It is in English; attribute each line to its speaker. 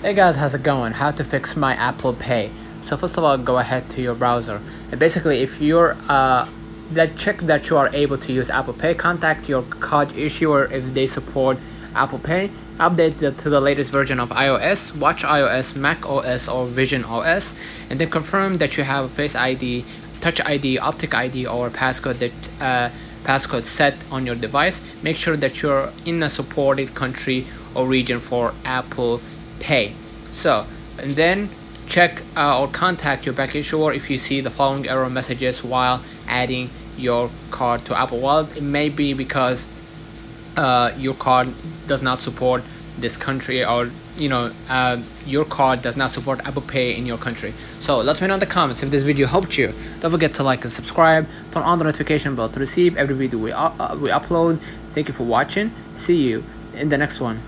Speaker 1: Hey guys, how's it going? How to fix my Apple Pay. So first of all, go ahead to your browser, and basically if you're check that you are able to use Apple Pay, contact your card issuer if they support Apple Pay, update to the latest version of iOS, Watch iOS, Mac OS or Vision OS, and then confirm that you have Face ID, Touch ID, Optic ID or passcode set on your device. Make sure that you're in a supported country or region for Apple Pay. So, and then check or contact your bank issuer if you see the following error messages while adding your card to Apple Wallet. It may be because your card does not support this country, or your card does not support Apple Pay in your country. So let me know in the comments if this video helped you. Don't forget to like and subscribe, turn on the notification bell to receive every video we upload. Thank you for watching. See you in the next one.